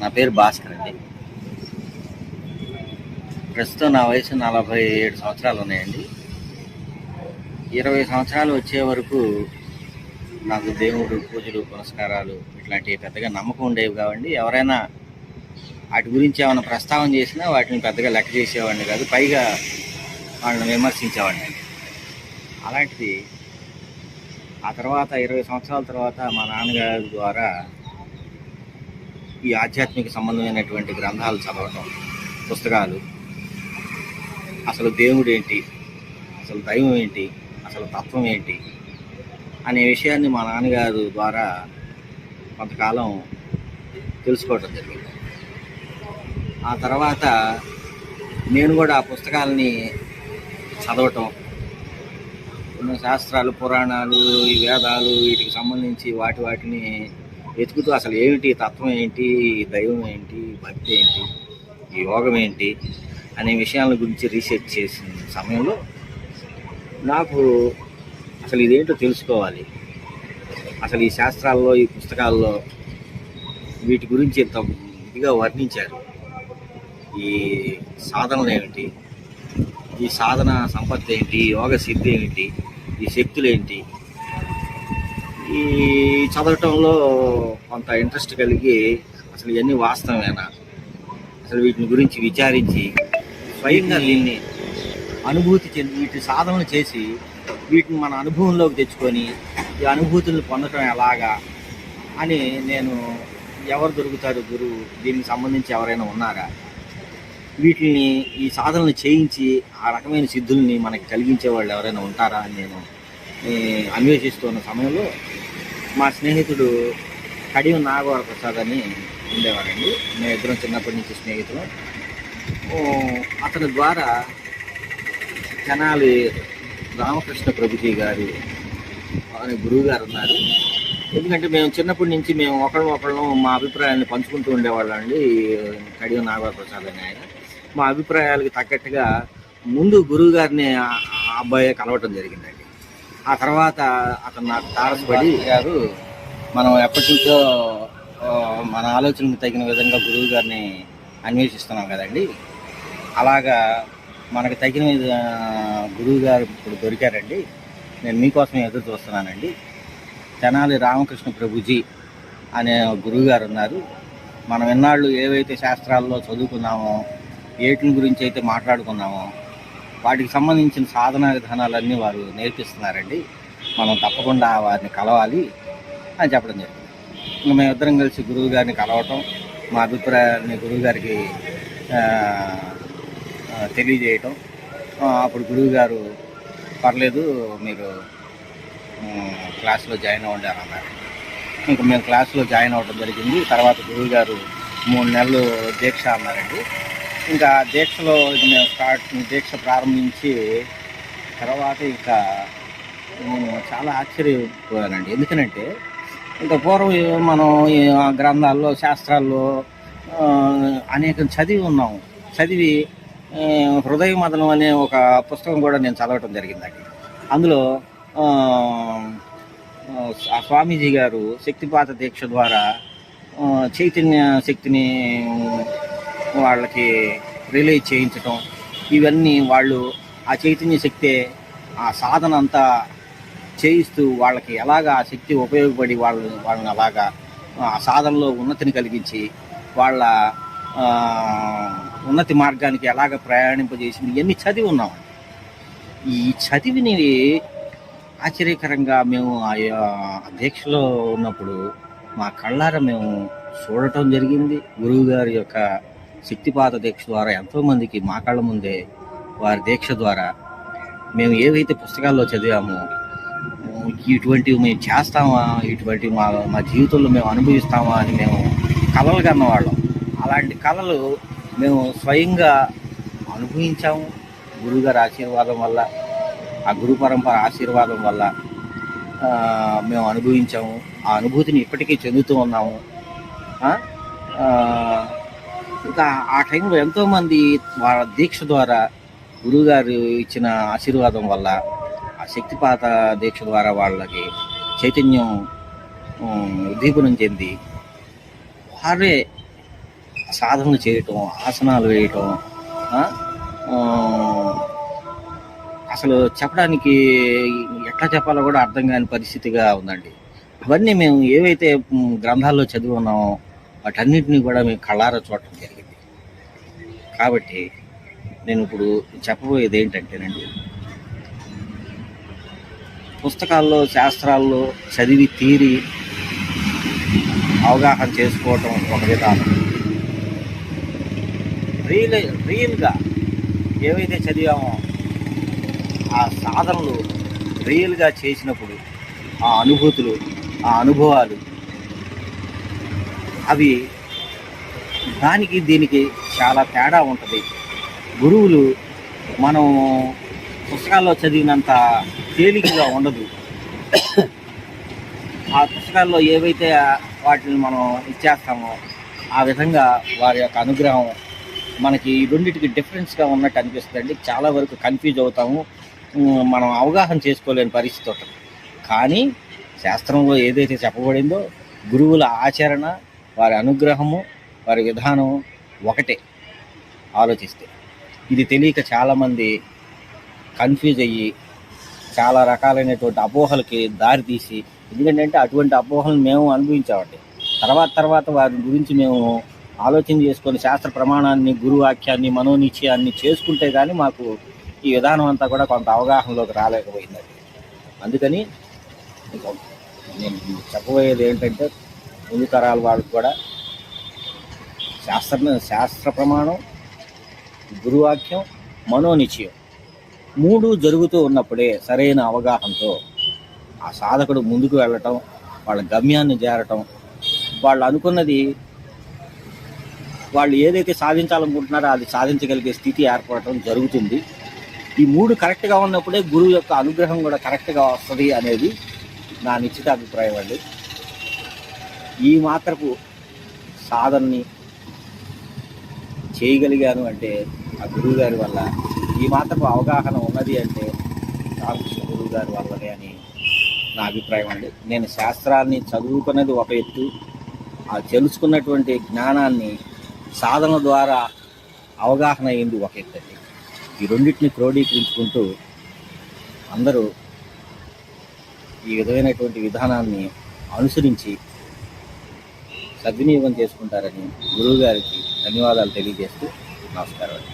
నా పేరు భాస్కర్ అండి. ప్రస్తుతం నా వయసు 47 సంవత్సరాలు ఉన్నాయండి. 20 సంవత్సరాలు వచ్చే వరకు నాకు దేవుడు పూజలు పునస్కారాలు ఇట్లాంటివి పెద్దగా నమ్మకం ఉండేవి కావండి. ఎవరైనా వాటి గురించి ఏమైనా ప్రస్తావన చేసినా వాటిని పెద్దగా లెక్క చేసేవాడిని కాదు, పైగా వాళ్ళని విమర్శించేవాడిని. అలాంటిది ఆ తర్వాత 20 సంవత్సరాల తర్వాత మా నాన్నగారి ద్వారా ఈ ఆధ్యాత్మిక సంబంధమైనటువంటి గ్రంథాలు చదవటం, పుస్తకాలు, అసలు దేవుడు ఏంటి, అసలు దైవం ఏంటి, అసలు తత్వం ఏంటి అనే విషయాన్ని మా నాన్నగారు ద్వారా కొంతకాలం తెలుసుకోవటం జరిగింది. ఆ తర్వాత నేను కూడా ఆ పుస్తకాలని చదవటం, కొన్ని శాస్త్రాలు, పురాణాలు, ఈ వేదాలు, వీటికి సంబంధించి వాటిని వెతుకుతూ అసలు ఏమిటి తత్వం ఏంటి, దైవం ఏంటి, భక్తి ఏంటి, ఈ యోగం ఏంటి అనే విషయాల గురించి రీసెర్చ్ చేసిన సమయంలో నాకు అసలు ఇదేంటో తెలుసుకోవాలి, అసలు ఈ శాస్త్రాల్లో, ఈ పుస్తకాల్లో వీటి గురించి ఎంత ఇదిగా వర్ణించారు, ఈ సాధనలు ఏమిటి, ఈ సాధన సంపత్తి ఏంటి, యోగ సిద్ధి ఏంటి, ఈ శక్తులు ఏంటి, ఈ చదవటంలో కొంత ఇంట్రెస్ట్ కలిగి అసలు ఇవన్నీ వాస్తవమేనా, అసలు వీటిని గురించి విచారించి స్వయంగా దీన్ని అనుభూతి చెంది వీటి సాధనలు చేసి వీటిని మన అనుభవంలోకి తెచ్చుకొని ఈ అనుభూతులను పొందటం ఎలాగా అని నేను ఎవరు దొరుకుతారు గురువు, దీనికి సంబంధించి ఎవరైనా ఉన్నారా, వీటిని ఈ సాధనలు చేయించి ఆ రకమైన సిద్ధుల్ని మనకి కలిగించే వాళ్ళు ఎవరైనా ఉంటారా అని నేను అన్వేషిస్తున్న సమయంలో మా స్నేహితుడు కడియం నాగవర ప్రసాద్ అని ఉండేవాడండి. మేము ఇద్దరం చిన్నప్పటి నుంచి స్నేహితులు. అతని ద్వారా తెనాలి రామకృష్ణ ప్రభుజీ గారు అనే గురువు గారు ఉన్నారు. ఎందుకంటే మేము చిన్నప్పటి నుంచి మేము ఒకళ్ళం మా అభిప్రాయాన్ని పంచుకుంటూ ఉండేవాళ్ళం అండి. కడియం నాగవర ప్రసాద్ అని ఆయన మా అభిప్రాయాలకు తగ్గట్టుగా ముందు గురువు గారిని ఆ అబ్బాయి కలవటం జరిగిందండి. ఆ తర్వాత అతను నాకు తారసపడి గారు మనం ఎప్పటి నుంచో మన ఆలోచనకు తగిన విధంగా గురువు గారిని అన్వేషిస్తున్నాం కదండి, అలాగా మనకు తగిన గురువు గారు ఇప్పుడు దొరికారండి, నేను మీకోసం ఎదురు చూస్తున్నానండి. తెనాలి రామకృష్ణ ప్రభుజీ అనే గురువు గారు ఉన్నారు. మనం ఎన్నాళ్ళు ఏవైతే శాస్త్రాల్లో చదువుకున్నామో, ఏటిని గురించి అయితే మాట్లాడుకున్నామో వాటికి సంబంధించిన సాధనా విధానాలన్నీ వారు నేర్పిస్తున్నారండి, మనం తప్పకుండా వారిని కలవాలి అని చెప్పడం జరిగింది. ఇంకా మేమిద్దరం కలిసి గురువు గారిని కలవటం, మా అభిప్రాయాన్ని గురువు గారికి తెలియజేయటం. అప్పుడు గురువు గారు పర్లేదు మీరు క్లాస్లో జాయిన్ అవ్వండి అని అన్నారు. ఇంకా మేము క్లాస్లో జాయిన్ అవ్వడం జరిగింది. తర్వాత గురువు గారు 3 నెలలు దీక్ష అన్నారండి. ఇంకా దీక్షలో మేము దీక్ష ప్రారంభించి తర్వాత ఇంకా నేను చాలా ఆశ్చర్యపోయానండి. ఎందుకనంటే ఇంకా పూర్వం మనం గ్రంథాల్లో, శాస్త్రాల్లో అనేకం చదివి హృదయ మదనం అనే ఒక పుస్తకం కూడా నేను చదవటం జరిగిందండి. అందులో ఆ స్వామీజీ గారు శక్తిపాత దీక్ష ద్వారా చైతన్య శక్తిని వాళ్ళకి రిలీజ్ చేయించటం, ఇవన్నీ వాళ్ళు ఆ చైతన్య శక్తే ఆ సాధన అంతా చేయిస్తూ వాళ్ళకి ఎలాగా ఆ శక్తి ఉపయోగపడి వాళ్ళని అలాగా ఆ సాధనలో ఉన్నతిని కలిగించి వాళ్ళ ఉన్నతి మార్గానికి ఎలాగ ప్రయాణింపజేసింది ఇవన్నీ చదివి ఉన్నామండి. ఈ చదివినవి ఆశ్చర్యకరంగా మేము ఆ దీక్షలో ఉన్నప్పుడు మా కళ్ళారా మేము చూడటం జరిగింది. గురువు గారి యొక్క శక్తిపాత దీక్ష ద్వారా ఎంతోమందికి మా కళ్ళ ముందే వారి దీక్ష ద్వారా మేము ఏవైతే పుస్తకాల్లో చదివామో ఇటువంటివి మేము చేస్తామా, ఇటువంటి మా జీవితంలో మేము అనుభవిస్తామా అని మేము కలలు కన్నవాళ్ళం. అలాంటి కళలు మేము స్వయంగా అనుభవించాము. గురువుగారి ఆశీర్వాదం వల్ల, ఆ గురు పరంపర ఆశీర్వాదం వల్ల మేము అనుభవించాము. ఆ అనుభూతిని ఇప్పటికీ చెందుతూ ఉన్నాము. ఇంకా ఆ టైంలో ఎంతోమంది వాళ్ళ దీక్ష ద్వారా గురువుగారు ఇచ్చిన ఆశీర్వాదం వల్ల, ఆ శక్తిపాత దీక్ష ద్వారా వాళ్ళకి చైతన్యం ఉద్దీపనం చెంది వారే సాధనలు చేయటం, ఆసనాలు వేయటం, ఆ, ఆ, అసలు చెప్పడానికి ఎట్లా చెప్పాలో కూడా అర్థం కాని పరిస్థితిగా ఉందండి. అవన్నీ మేము ఏవైతే గ్రంథాల్లో చదివి ఉన్నామో వాటన్నిటిని కూడా మేము కళ్ళారా చూడటం జరిగింది. కాబట్టి నేను ఇప్పుడు చెప్పబోయేది ఏంటంటేనండి, పుస్తకాల్లో శాస్త్రాల్లో చదివి తీరి అవగాహన చేసుకోవటం ఒక విధానం. రియల్గా ఏవైతే చదివామో ఆ సాధనలు రియల్గా చేసినప్పుడు ఆ అనుభూతులు, ఆ అనుభవాలు, అవి దానికి దీనికి చాలా తేడా ఉంటుంది. గురువులు మనం పుస్తకాల్లో చదివినంత తేలికగా ఉండదు. ఆ పుస్తకాల్లో ఏవైతే వాటిని మనం ఇచ్చేస్తామో ఆ విధంగా వారి యొక్క అనుగ్రహం మనకి ఈ రెండింటికి డిఫరెన్స్గా ఉన్నట్టు అనిపిస్తుంది. చాలా వరకు కన్ఫ్యూజ్ అవుతాము, మనం అవగాహన చేసుకోలేని పరిస్థితి ఉంటుంది. కానీ శాస్త్రంలో ఏదైతే చెప్పబడిందో గురువుల ఆచరణ, వారి అనుగ్రహము, వారి విధానం ఒకటే ఆలోచిస్తే. ఇది తెలియక చాలామంది కన్ఫ్యూజ్ అయ్యి చాలా రకాలైనటువంటి అపోహలకి దారితీసి, ఎందుకంటే అటువంటి అపోహలను మేము అనుభవించామండి. తర్వాత వారి గురించి మేము ఆలోచన చేసుకొని శాస్త్ర ప్రమాణాన్ని, గురువాక్యాన్ని, మనోనిశ్చయాన్ని చేసుకుంటే కానీ మాకు ఈ విధానం అంతా కూడా కొంత అవగాహనలోకి రాలేకపోయిందండి. అందుకని నేను చెప్పబోయేది ఏంటంటే, ముందు తరాల వాళ్ళకు కూడా శాస్త్ర ప్రమాణం, గురువాక్యం, మనోనిశ్చయం 3 జరుగుతూ ఉన్నప్పుడే సరైన అవగాహనతో ఆ సాధకుడు ముందుకు వెళ్ళటం, వాళ్ళ గమ్యాన్ని చేరటం, వాళ్ళు అనుకున్నది, వాళ్ళు ఏదైతే సాధించాలనుకుంటున్నారో అది సాధించగలిగే స్థితి ఏర్పడటం జరుగుతుంది. ఈ 3 కరెక్ట్గా ఉన్నప్పుడే గురువు యొక్క అనుగ్రహం కూడా కరెక్ట్గా వస్తుంది అనేది నా నిశ్చిత అభిప్రాయం అండి. ఈ మాత్రపు సాధనని చేయగలిగాను అంటే ఆ గురువు గారి వల్ల, ఈ మాత్రపు అవగాహన ఉన్నది అంటే రామకృష్ణ గురువు గారి వల్లనే అని నా అభిప్రాయం అండి. నేను శాస్త్రాన్ని చదువుకున్నది ఒక ఎత్తు, ఆ తెలుసుకున్నటువంటి జ్ఞానాన్ని సాధన ద్వారా అవగాహన అయింది ఒక ఎత్తు అండి. ఈ రెండింటిని క్రోడీకరించుకుంటూ అందరూ ఈ విధమైనటువంటి విధానాన్ని అనుసరించి సద్వినియోగం చేసుకుంటారని గురువు గారికి ధన్యవాదాలు తెలియజేస్తూ నమస్కారం అండి.